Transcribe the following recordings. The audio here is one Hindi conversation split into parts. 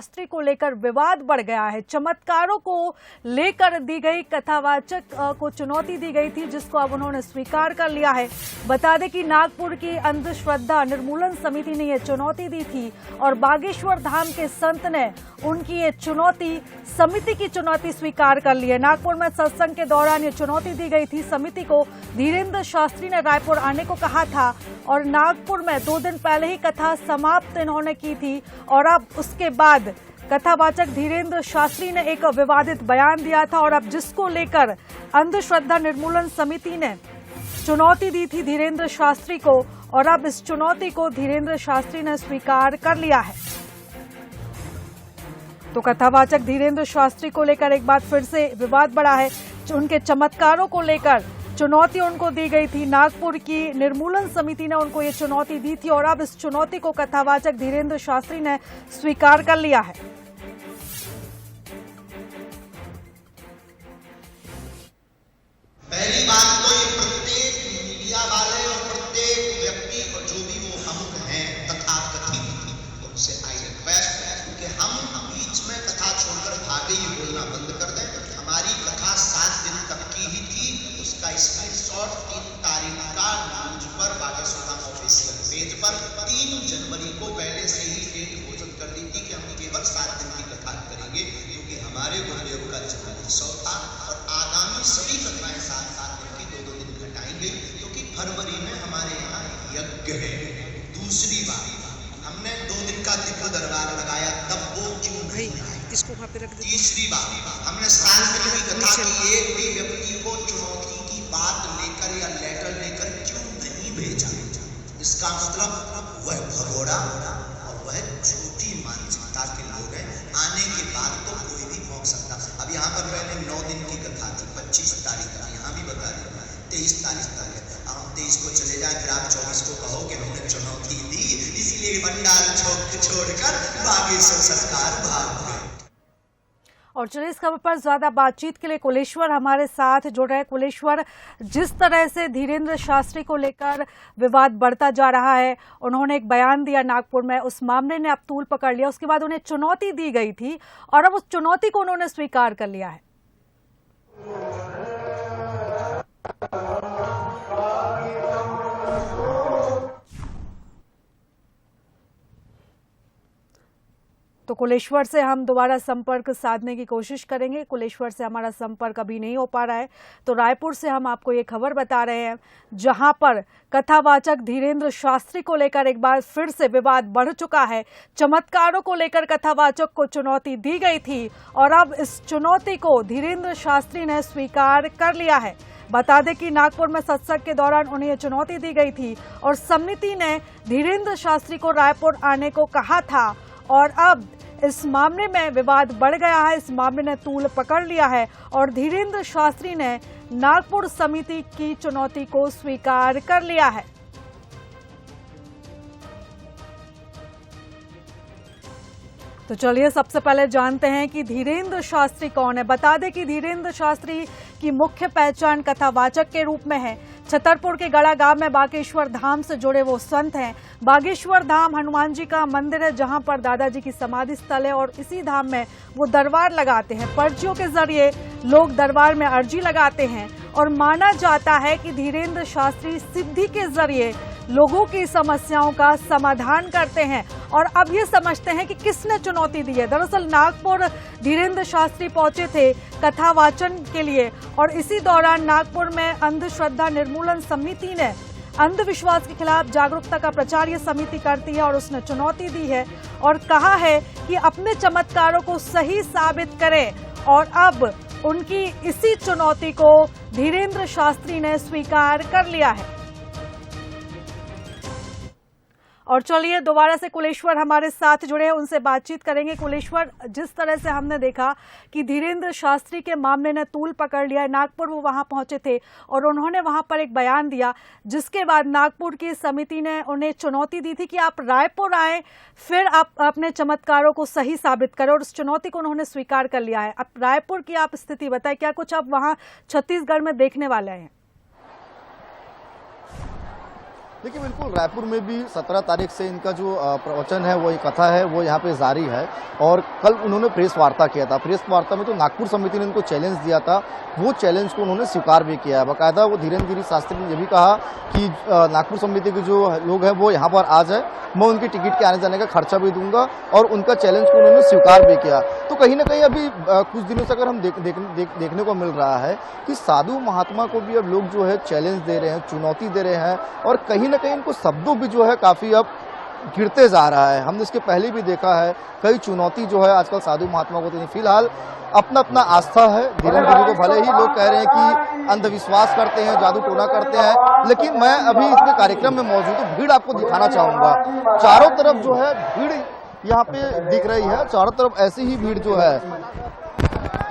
शास्त्री को लेकर विवाद बढ़ गया है। चमत्कारों को लेकर दी गई कथावाचक को चुनौती दी गई थी, जिसको अब उन्होंने स्वीकार कर लिया है। बता दें कि नागपुर की अंधश्रद्धा निर्मूलन समिति ने यह चुनौती दी थी और बागेश्वर धाम के संत ने उनकी ये चुनौती, समिति की चुनौती स्वीकार कर ली है। नागपुर में सत्संग के दौरान ये चुनौती दी गई थी। समिति को धीरेन्द्र शास्त्री ने रायपुर आने को कहा था और नागपुर में 2 दिन पहले ही कथा समाप्त इन्होंने की थी और अब उसके बाद कथावाचक धीरेन्द्र शास्त्री ने एक विवादित बयान दिया था और अब जिसको लेकर अंधश्रद्धा निर्मूलन समिति ने चुनौती दी थी धीरेन्द्र शास्त्री को और अब इस चुनौती को धीरेन्द्र शास्त्री ने स्वीकार कर लिया है। तो कथावाचक धीरेन्द्र शास्त्री को लेकर एक बार फिर से विवाद बढ़ा है। उनके चमत्कारों को लेकर चुनौती उनको दी गई थी। नागपुर की निर्मूलन समिति ने उनको ये चुनौती दी थी और अब इस चुनौती को कथावाचक धीरेन्द्र शास्त्री ने स्वीकार कर लिया है। पहली बात तो ये प्रत्येक मीडिया वाले और प्रत्येक व्यक्ति और जो भी वो हम हैं तथाकथित, उनसे आई रिक्वेस्ट कि हम बीच में कथा छोड़कर भागे ही बोलना बंद कर दें। हमारी कथा 7 दिन तक की ही थी, उसका स्क्रीनशॉट 3 तारीख का न्यूज पर बागेश्वर धाम ऑफिशियल पेज पर 3 जनवरी को पहले से ही डेट घोषित कर दी थी कि हम केवल 7 दिन की कथा करेंगे, क्योंकि हमारे गुरुदेव का जन्मोत्सव था और आगामी सभी कथाएं 7 दिन की 2-2 दिन घटाएंगे, क्योंकि फरवरी में हमारे यहाँ यज्ञ है। दूसरी बात, हमने 2 दिन का दिव्य दरबार लगाया, तब वो क्यों नहीं आए? इसको वहां पे रख दे। तीसरी बात, हमने 7 दिन की कथा की, एक भी व्यक्ति को चुनौती की बात लेकर या लेटर लेकर क्यों नहीं भेजा? इसका मतलब वह भगोड़ा और वह झूठी मानसिकता के लोग हैं। आने के बाद तो कोई भी भोग सकता। अब यहाँ पर पहले 9 दिन की कथा थी, 25 तारीख का, यहाँ भी बता दें 23 तारीख तक है। अब हम 23 को चले जाए, फिर आप 24 को कहो कि हमने चुनौती दी, इसलिए पंडाल छोड़कर बागेश्वर सरकार भाग गए। और चलिए इस खबर पर ज्यादा बातचीत के लिए कुलेश्वर हमारे साथ जुड़ रहे हैं। कुलेश्वर, जिस तरह से धीरेन्द्र शास्त्री को लेकर विवाद बढ़ता जा रहा है, उन्होंने एक बयान दिया नागपुर में, उस मामले ने अब तूल पकड़ लिया। उसके बाद उन्हें चुनौती दी गई थी और अब उस चुनौती को उन्होंने स्वीकार कर लिया है। तो कुलेश्वर से हम दोबारा संपर्क साधने की कोशिश करेंगे। कुलेश्वर से हमारा संपर्क अभी नहीं हो पा रहा है। तो रायपुर से हम आपको ये खबर बता रहे हैं, जहां पर कथावाचक धीरेन्द्र शास्त्री को लेकर एक बार फिर से विवाद बढ़ चुका है। चमत्कारों को लेकर कथावाचक को चुनौती दी गई थी और अब इस चुनौती को धीरेन्द्र शास्त्री ने स्वीकार कर लिया है। बता दें कि नागपुर में सत्संग के दौरान उन्हें ये चुनौती दी गई थी और समिति ने धीरेन्द्र शास्त्री को रायपुर आने को कहा था और अब इस मामले में विवाद बढ़ गया है। इस मामले ने तूल पकड़ लिया है और धीरेन्द्र शास्त्री ने नागपुर समिति की चुनौती को स्वीकार कर लिया है। तो चलिए सबसे पहले जानते हैं कि धीरेन्द्र शास्त्री कौन है। बता दें कि धीरेन्द्र शास्त्री की मुख्य पहचान कथावाचक के रूप में है। छतरपुर के गड़ा गांव में बागेश्वर धाम से जुड़े वो संत हैं। बागेश्वर धाम हनुमान जी का मंदिर है, जहां पर दादाजी की समाधि स्थल है और इसी धाम में वो दरबार लगाते हैं। पर्चियों के जरिए लोग दरबार में अर्जी लगाते हैं और माना जाता है कि धीरेन्द्र शास्त्री सिद्धि के जरिए लोगों की समस्याओं का समाधान करते हैं। और अब ये समझते हैं कि किसने चुनौती दी है। दरअसल नागपुर धीरेन्द्र शास्त्री पहुंचे थे कथावाचन के लिए और इसी दौरान नागपुर में अंधश्रद्धा निर्मूलन समिति ने अंधविश्वास के खिलाफ जागरूकता का प्रचार ये समिति करती है और उसने चुनौती दी है और कहा है कि अपने चमत्कारों को सही साबित करें और अब उनकी इसी चुनौती को धीरेन्द्र शास्त्री ने स्वीकार कर लिया है। और चलिए दोबारा से कुलेश्वर हमारे साथ जुड़े हैं, उनसे बातचीत करेंगे। कुलेश्वर, जिस तरह से हमने देखा कि धीरेन्द्र शास्त्री के मामले ने तूल पकड़ लिया है, नागपुर वो वहां पहुंचे थे और उन्होंने वहां पर एक बयान दिया, जिसके बाद नागपुर की समिति ने उन्हें चुनौती दी थी कि आप रायपुर आए, फिर आप अपने चमत्कारों को सही साबित करें और उस चुनौती को उन्होंने स्वीकार कर लिया है। अब रायपुर की आप स्थिति बताएं, क्या कुछ आप वहां छत्तीसगढ़ में देखने वाले हैं? देखिए बिल्कुल रायपुर में भी 17 तारीख से इनका जो प्रवचन है, वो ये कथा है, वो यहाँ पे जारी है। और कल उन्होंने प्रेस वार्ता किया था। प्रेस वार्ता में तो नागपुर समिति ने इनको चैलेंज दिया था, वो चैलेंज को उन्होंने स्वीकार भी किया है। बाकायदा वो धीरेन्द्र गिरी शास्त्री ने ये भी कहा कि नागपुर समिति के जो लोग हैं वो यहाँ पर आ जाए, मैं उनकी टिकट के आने जाने का खर्चा भी दूंगा, और उनका चैलेंज को उन्होंने स्वीकार भी किया। तो कहीं ना कहीं अभी कुछ दिनों से अगर हम देखने को मिल रहा है कि साधु महात्मा को भी अब लोग जो है चैलेंज दे रहे हैं, चुनौती दे रहे हैं, और कहीं ना कहीं इनको शब्दों भी जो है काफी अब गिरते जा रहा है। हमने इसके पहले भी देखा है, कई चुनौती जो है आजकल साधु महात्मा को देनी। फिलहाल अपना अपना आस्था है। धीरेन्द्र गिरी को भले ही लोग कह रहे हैं कि अंधविश्वास करते हैं, जादू टोना करते हैं, लेकिन मैं अभी इसके कार्यक्रम में मौजूद हूँ। भीड़ आपको दिखाना चाहूंगा। चारों तरफ जो है भीड़ यहाँ पे दिख रही है, चारों तरफ ऐसी ही भीड़ जो है,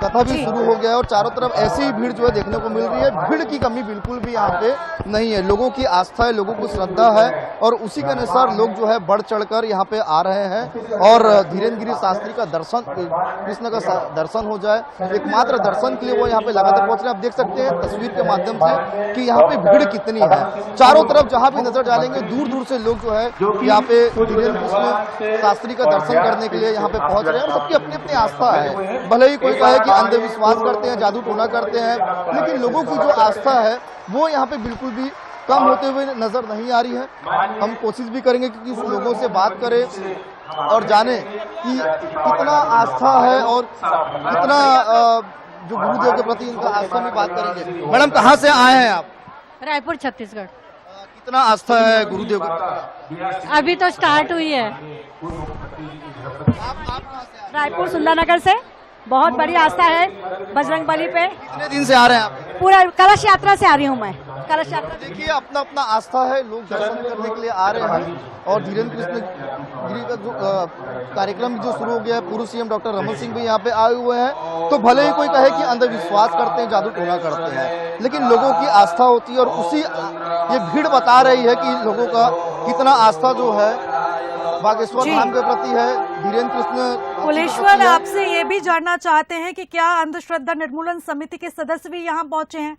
कथा भी शुरू हो गया है और चारों तरफ ऐसी ही भीड़ जो है देखने को मिल रही है। भीड़ की कमी बिल्कुल भी यहाँ पे नहीं है। लोगों की आस्था है, लोगों को श्रद्धा है, और उसी के अनुसार लोग जो है बढ़ चढ़कर यहाँ पे आ रहे हैं। और धीरेन्द्र गिरी शास्त्री का दर्शन, कृष्ण का दर्शन हो जाए, एकमात्र दर्शन के लिए वो यहाँ पे लगातार पहुंच रहे हैं। आप देख सकते हैं तस्वीर के माध्यम से कि यहाँ पे भीड़ कितनी है। चारों तरफ जहाँ भी नजर डालेंगे, दूर दूर से लोग जो है यहाँ पे धीरेन्द्र कृष्ण शास्त्री का दर्शन करने के लिए यहाँ पे पहुंच रहे हैं। और सबकी अपनी अपनी आस्था है। भले ही कोई कहे कि अंधविश्वास करते हैं, जादू टोना करते हैं, लेकिन लोगों की जो आस्था है वो यहाँ पे बिल्कुल भी कम होते हुए नजर नहीं आ रही है। हम कोशिश भी करेंगे कि उस लोगों से बात करें और जाने कि कितना आस्था है और कितना जो गुरुदेव के प्रति इनका आस्था में बात करेंगे। मैडम कहाँ से आए हैं आप? रायपुर छत्तीसगढ़। कितना आस्था है गुरुदेव के प्रति? अभी तो स्टार्ट हुई है। रायपुर सुंदरनगर से बहुत बड़ी आस्था है बजरंग बली पे। कितने दिन से आ रहे हैं आप? पूरा कलश यात्रा से आ रही हूँ मैं। कलश यात्रा देखिए अपना अपना आस्था है, लोग दर्शन करने के लिए आ रहे हैं। और धीरेन्द्र कृष्ण गिरी का जो कार्यक्रम जो शुरू हो गया है, पूर्व सीएम डॉक्टर रमन सिंह भी यहाँ पे आए हुए हैं। तो भले ही कोई कहे कि अंधविश्वास करते हैं, जादू टोना करते हैं, लेकिन लोगों की आस्था होती है। और उसी ये भीड़ बता रही है कि लोगों का कितना आस्था जो है बागेश्वर धाम के प्रति है, धीरेन्द्र कृष्ण। कुलेश्वर, आपसे ये भी जानना चाहते हैं कि क्या अंधश्रद्धा निर्मूलन समिति के सदस्य भी यहाँ पहुंचे हैं?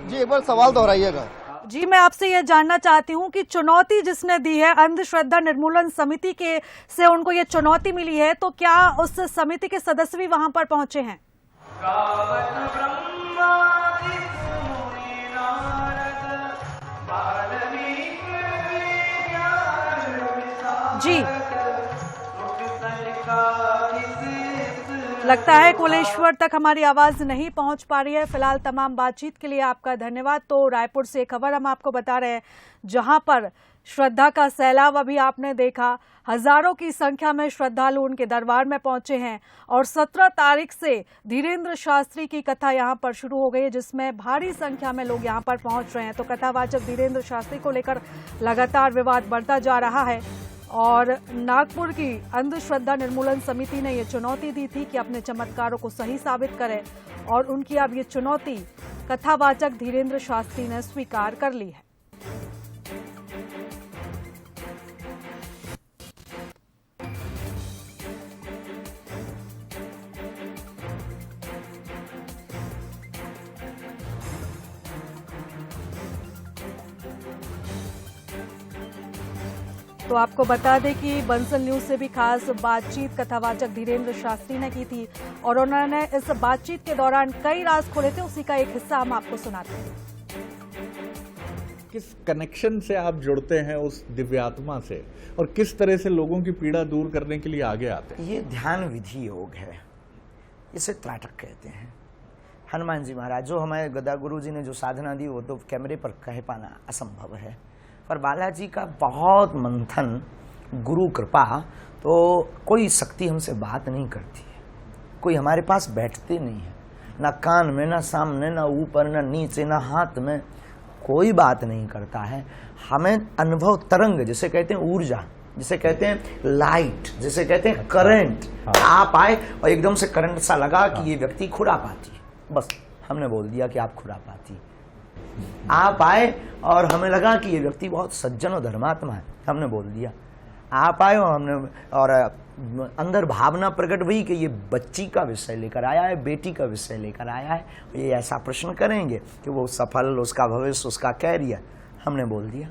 जी एक बार सवाल दोहराइएगा। जी मैं आपसे यह जानना चाहती हूँ कि चुनौती जिसने दी है अंधश्रद्धा निर्मूलन समिति के से उनको ये चुनौती मिली है, तो क्या उस समिति के सदस्य भी वहां पर पहुंचे हैं? जी लगता है कुलेश्वर तक हमारी आवाज नहीं पहुंच पा रही है। फिलहाल तमाम बातचीत के लिए आपका धन्यवाद। तो रायपुर से खबर हम आपको बता रहे हैं, जहां पर श्रद्धा का सैलाब अभी आपने देखा, हजारों की संख्या में श्रद्धालु उनके दरबार में पहुंचे हैं। और 17 तारीख से धीरेन्द्र शास्त्री की कथा यहां पर शुरू हो गई है, जिसमें भारी संख्या में लोग यहां पर पहुंच रहे हैं। तो कथावाचक धीरेन्द्र शास्त्री को लेकर लगातार विवाद बढ़ता जा रहा है। और नागपुर की अंधश्रद्धा निर्मूलन समिति ने ये चुनौती दी थी कि अपने चमत्कारों को सही साबित करें, और उनकी अब ये चुनौती कथावाचक धीरेन्द्र शास्त्री ने स्वीकार कर ली है। तो आपको बता दें कि बंसल न्यूज से भी खास बातचीत कथावाचक धीरेन्द्र शास्त्री ने की थी, और उन्होंने इस बातचीत के दौरान कई राज खोले थे। उसी का एक हिस्सा हम आपको सुनाते हैं। किस कनेक्शन से आप जुड़ते हैं उस दिव्यात्मा से, और किस तरह से लोगों की पीड़ा दूर करने के लिए आगे आते हैं? ये ध्यान विधि योग है, इसे त्राटक कहते हैं। हनुमान जी महाराज, जो हमारे गदा गुरु जी ने जो साधना दी वो तो कैमरे पर कह पाना असंभव है, पर बालाजी का बहुत मंथन, गुरु कृपा, तो कोई शक्ति हमसे बात नहीं करती है, कोई हमारे पास बैठते नहीं है, ना कान में, ना सामने, ना ऊपर, ना नीचे, ना हाथ में, कोई बात नहीं करता है। हमें अनुभव तरंग, जिसे कहते हैं ऊर्जा, जिसे कहते हैं लाइट, जिसे कहते हैं करंट, आप आए और एकदम से करंट सा लगा कि ये व्यक्ति खुरापाती है, बस हमने बोल दिया कि आप खुरापाती। आप आए और हमें लगा कि ये व्यक्ति बहुत सज्जन और धर्मात्मा है, हमने बोल दिया। आप आए और हमने, और अंदर भावना प्रकट हुई कि ये बच्ची का विषय लेकर आया है, बेटी का विषय लेकर आया है, ये ऐसा प्रश्न करेंगे कि वो सफल, उसका भविष्य, उसका कैरियर, हमने बोल दिया।